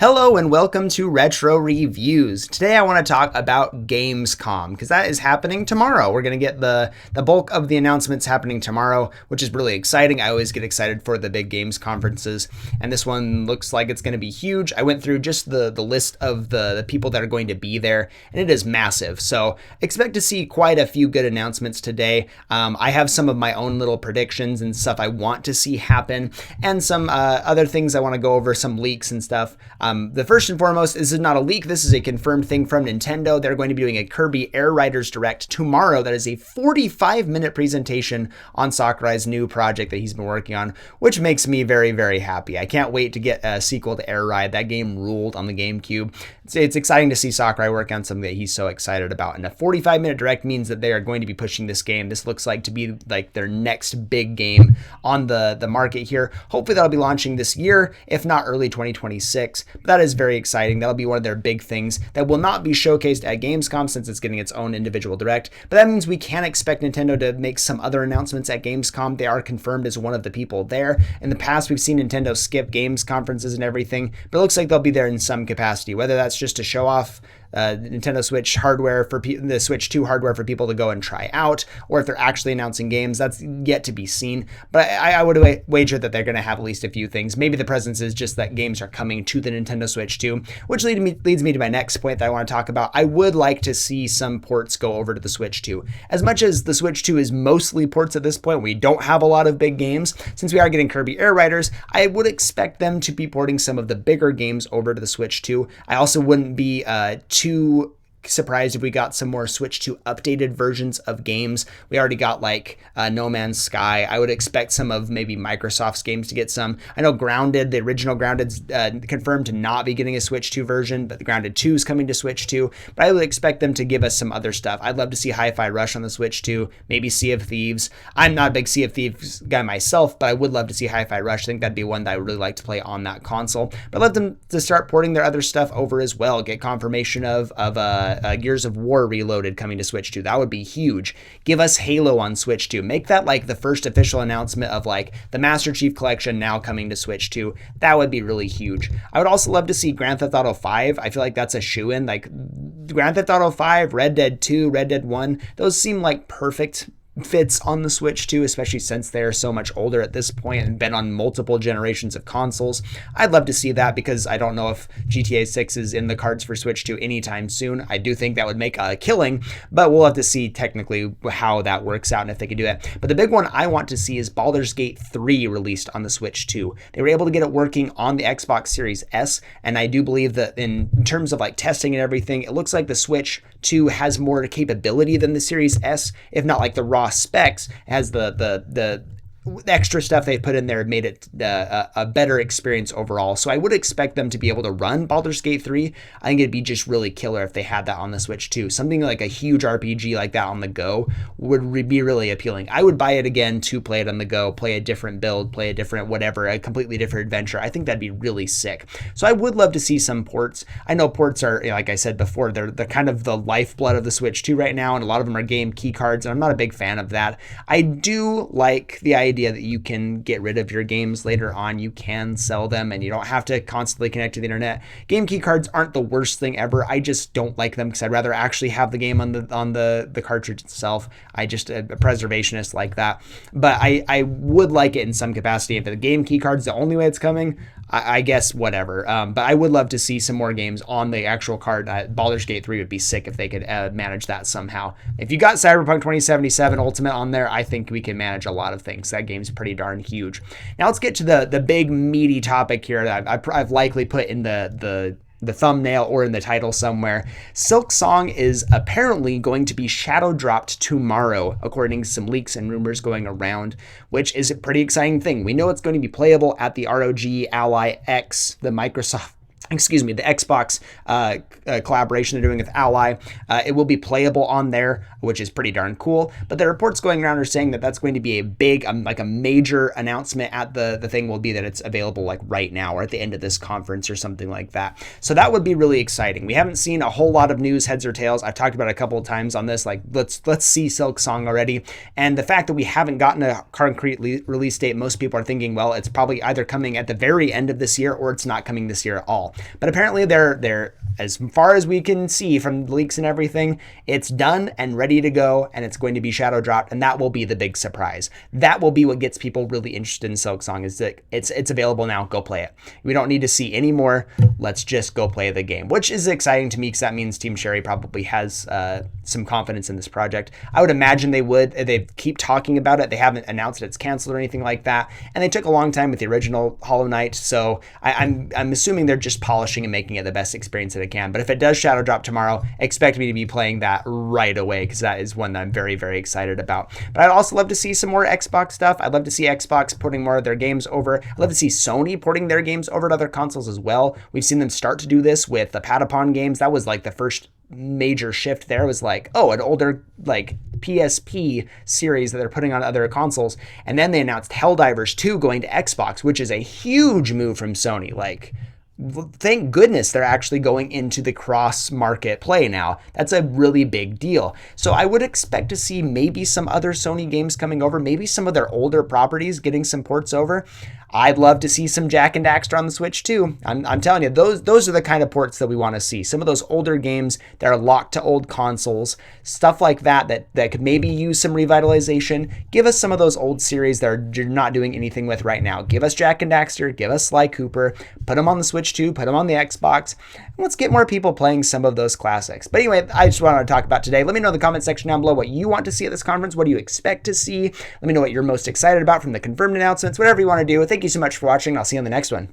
Hello and welcome to Retro Reviews. Today I want to talk about Gamescom because that is happening tomorrow. We're going to get the bulk of the announcements happening tomorrow, which is really exciting. I always get excited for the big games conferences, and this one looks like it's going to be huge. I went through just the list of the people that are going to be there, and it is massive. So expect to see quite a few good announcements today. I have some of my own little predictions and stuff I want to see happen, and some other things I want to go over, some leaks and stuff. The first and foremost, this is not a leak. This is a confirmed thing from Nintendo. They're going to be doing a Kirby Air Riders Direct tomorrow. That is a 45-minute presentation on Sakurai's new project that he's been working on, which makes me very, very happy. I can't wait to get a sequel to Air Ride. That game ruled on the GameCube. It's exciting to see Sakurai work on something that he's so excited about. And a 45-minute Direct means that they are going to be pushing this game. This looks like to be like their next big game on the market here. Hopefully that'll be launching this year, if not early 2026. That is very exciting. That'll be one of their big things that will not be showcased at Gamescom since it's getting its own individual Direct. But that means we can expect Nintendo to make some other announcements at Gamescom. They are confirmed as one of the people there. In the past, we've seen Nintendo skip games conferences and everything, but it looks like they'll be there in some capacity, whether that's just to show off Nintendo Switch hardware for the Switch 2 hardware for people to go and try out, or if they're actually announcing games. That's yet to be seen, but I would wager that they're going to have at least a few things. Maybe the presence is just that games are coming to the Nintendo Switch 2, which leads me to my next point that I want to talk about. I would like to see some ports go over to the Switch 2. As much as the Switch 2 is mostly ports at this point, we don't have a lot of big games. Since we are getting Kirby Air Riders, I would expect them to be porting some of the bigger games over to the Switch 2. I also wouldn't be too surprised if we got some more Switch 2 updated versions of games. We already got like No Man's Sky. I would expect some of maybe Microsoft's games to get some. I know Grounded, the original Grounded's confirmed to not be getting a Switch 2 version, but the Grounded 2 is coming to Switch 2. But I would expect them to give us some other stuff. I'd love to see Hi-Fi Rush on the Switch 2, maybe Sea of Thieves. I'm not a big Sea of Thieves guy myself, but I would love to see Hi-Fi Rush. I think that'd be one that I would really like to play on that console. But let them to start porting their other stuff over as well. Get confirmation of Gears of War Reloaded coming to Switch 2. That would be huge. Give us Halo on Switch 2. Make that like the first official announcement of like the Master Chief Collection now coming to Switch 2. That would be really huge. I would also love to see Grand Theft Auto 5. I feel like that's a shoo-in. Like Grand Theft Auto 5, Red Dead 2, Red Dead 1, those seem like perfect fits on the Switch 2, especially since they're so much older at this point and been on multiple generations of consoles. I'd love to see that because I don't know if GTA 6 is in the cards for Switch 2 anytime soon. I do think that would make a killing, but we'll have to see technically how that works out and if they can do that. But the big one I want to see is Baldur's Gate 3 released on the Switch 2. They were able to get it working on the Xbox Series S, and I do believe that in terms of like testing and everything, it looks like the Switch 2 has more capability than the Series S, if not like the raw specs. It has the extra stuff they put in there made it a better experience overall. So I would expect them to be able to run Baldur's Gate 3. I think it'd be just really killer if they had that on the Switch 2. Something like a huge RPG like that on the go would be really appealing. I would buy it again to play it on the go, play a different build, play a different whatever, a completely different adventure. I think that'd be really sick. So I would love to see some ports. I know ports are, like I said before, they're kind of the lifeblood of the Switch 2 right now, and a lot of them are game key cards, and I'm not a big fan of that. I do like the idea that you can get rid of your games later on. You can sell them and you don't have to constantly connect to the internet. Game key cards aren't the worst thing ever. I just don't like them because I'd rather actually have the game on the cartridge itself. I just a preservationist like that. But I would like it in some capacity. If the game key card's the only way it's coming, I guess whatever. But I would love to see some more games on the actual card. Baldur's Gate 3 would be sick if they could manage that somehow. If you got Cyberpunk 2077 Ultimate on there, I think we can manage a lot of things. That game's pretty darn huge. Now let's get to the big meaty topic here that I've likely put in the thumbnail or in the title somewhere. Silk Song is apparently going to be shadow dropped tomorrow, according to some leaks and rumors going around, which is a pretty exciting thing. We know it's going to be playable at the ROG Ally X, the Xbox collaboration they're doing with Ally. It will be playable on there, which is pretty darn cool. But the reports going around are saying that that's going to be a big, like a major announcement at the thing will be that it's available like right now or at the end of this conference or something like that. So that would be really exciting. We haven't seen a whole lot of news, heads or tails. I've talked about it a couple of times on this, like let's see Silk Song already. And the fact that we haven't gotten a concrete release date, most people are thinking, well, it's probably either coming at the very end of this year or it's not coming this year at all. But apparently they're as far as we can see from leaks and everything, it's done and ready to go, and it's going to be shadow dropped, and that will be the big surprise. That will be what gets people really interested in Silksong, is that it's available now. Go play it. We don't need to see any more. Let's just go play the game, which is exciting to me because that means Team Sherry probably has some confidence in this project. I would imagine they would. They keep talking about it. They haven't announced it's canceled or anything like that, and they took a long time with the original Hollow Knight, so I'm assuming they're just polishing and making it the best experience that it can. But if it does shadow drop tomorrow, expect me to be playing that right away, because that is one that I'm very, very excited about. But I'd also love to see some more Xbox stuff. I'd love to see Xbox porting more of their games over. I'd love to see Sony porting their games over to other consoles as well. We've seen them start to do this with the Patapon games. That was like the first major shift there. Was like, oh, an older like PSP series that they're putting on other consoles. And then they announced Helldivers 2 going to Xbox, which is a huge move from Sony. Like, thank goodness they're actually going into the cross-market play now. That's a really big deal. So I would expect to see maybe some other Sony games coming over, maybe some of their older properties getting some ports over. I'd love to see some Jak and Daxter on the Switch too. I'm telling you, those are the kind of ports that we want to see. Some of those older games that are locked to old consoles, stuff like that could maybe use some revitalization. Give us some of those old series that you're not doing anything with right now. Give us Jak and Daxter, give us Sly Cooper, put them on the Switch too, put them on the Xbox. Let's get more people playing some of those classics. But anyway, I just wanted to talk about today. Let me know in the comment section down below what you want to see at this conference. What do you expect to see? Let me know what you're most excited about from the confirmed announcements. Whatever you want to do. Thank you so much for watching. I'll see you on the next one.